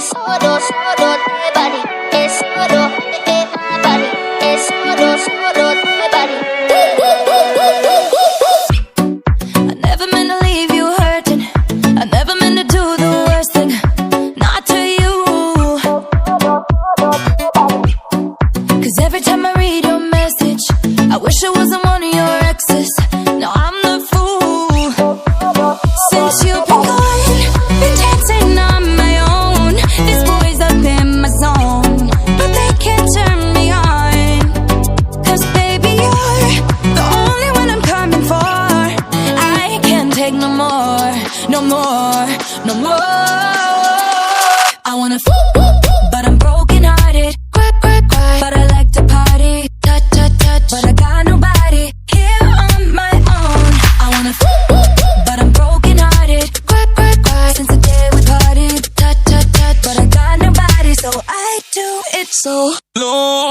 es solo de body, es solo de body, es solo de body. I never meant to leave you hurting. I never meant to do the worst thing. Not to you. 'Cause every time I read your message, I wish it wasn't one of your exes. Now I'm the fool. Since you've been gone, been dancing on my own. This boy's up in my zone, but they can't turn me on. 'Cause baby, you're the only one I'm coming for. I can't take no more, no more, no more. I wanna but I'm broken hearted. But I like to party, touch, touch, touch. But I got nobody here on my own. I wanna but I'm broken hearted. Since the day we parted, touch, touch, touch. But I got nobody, so I do it so long.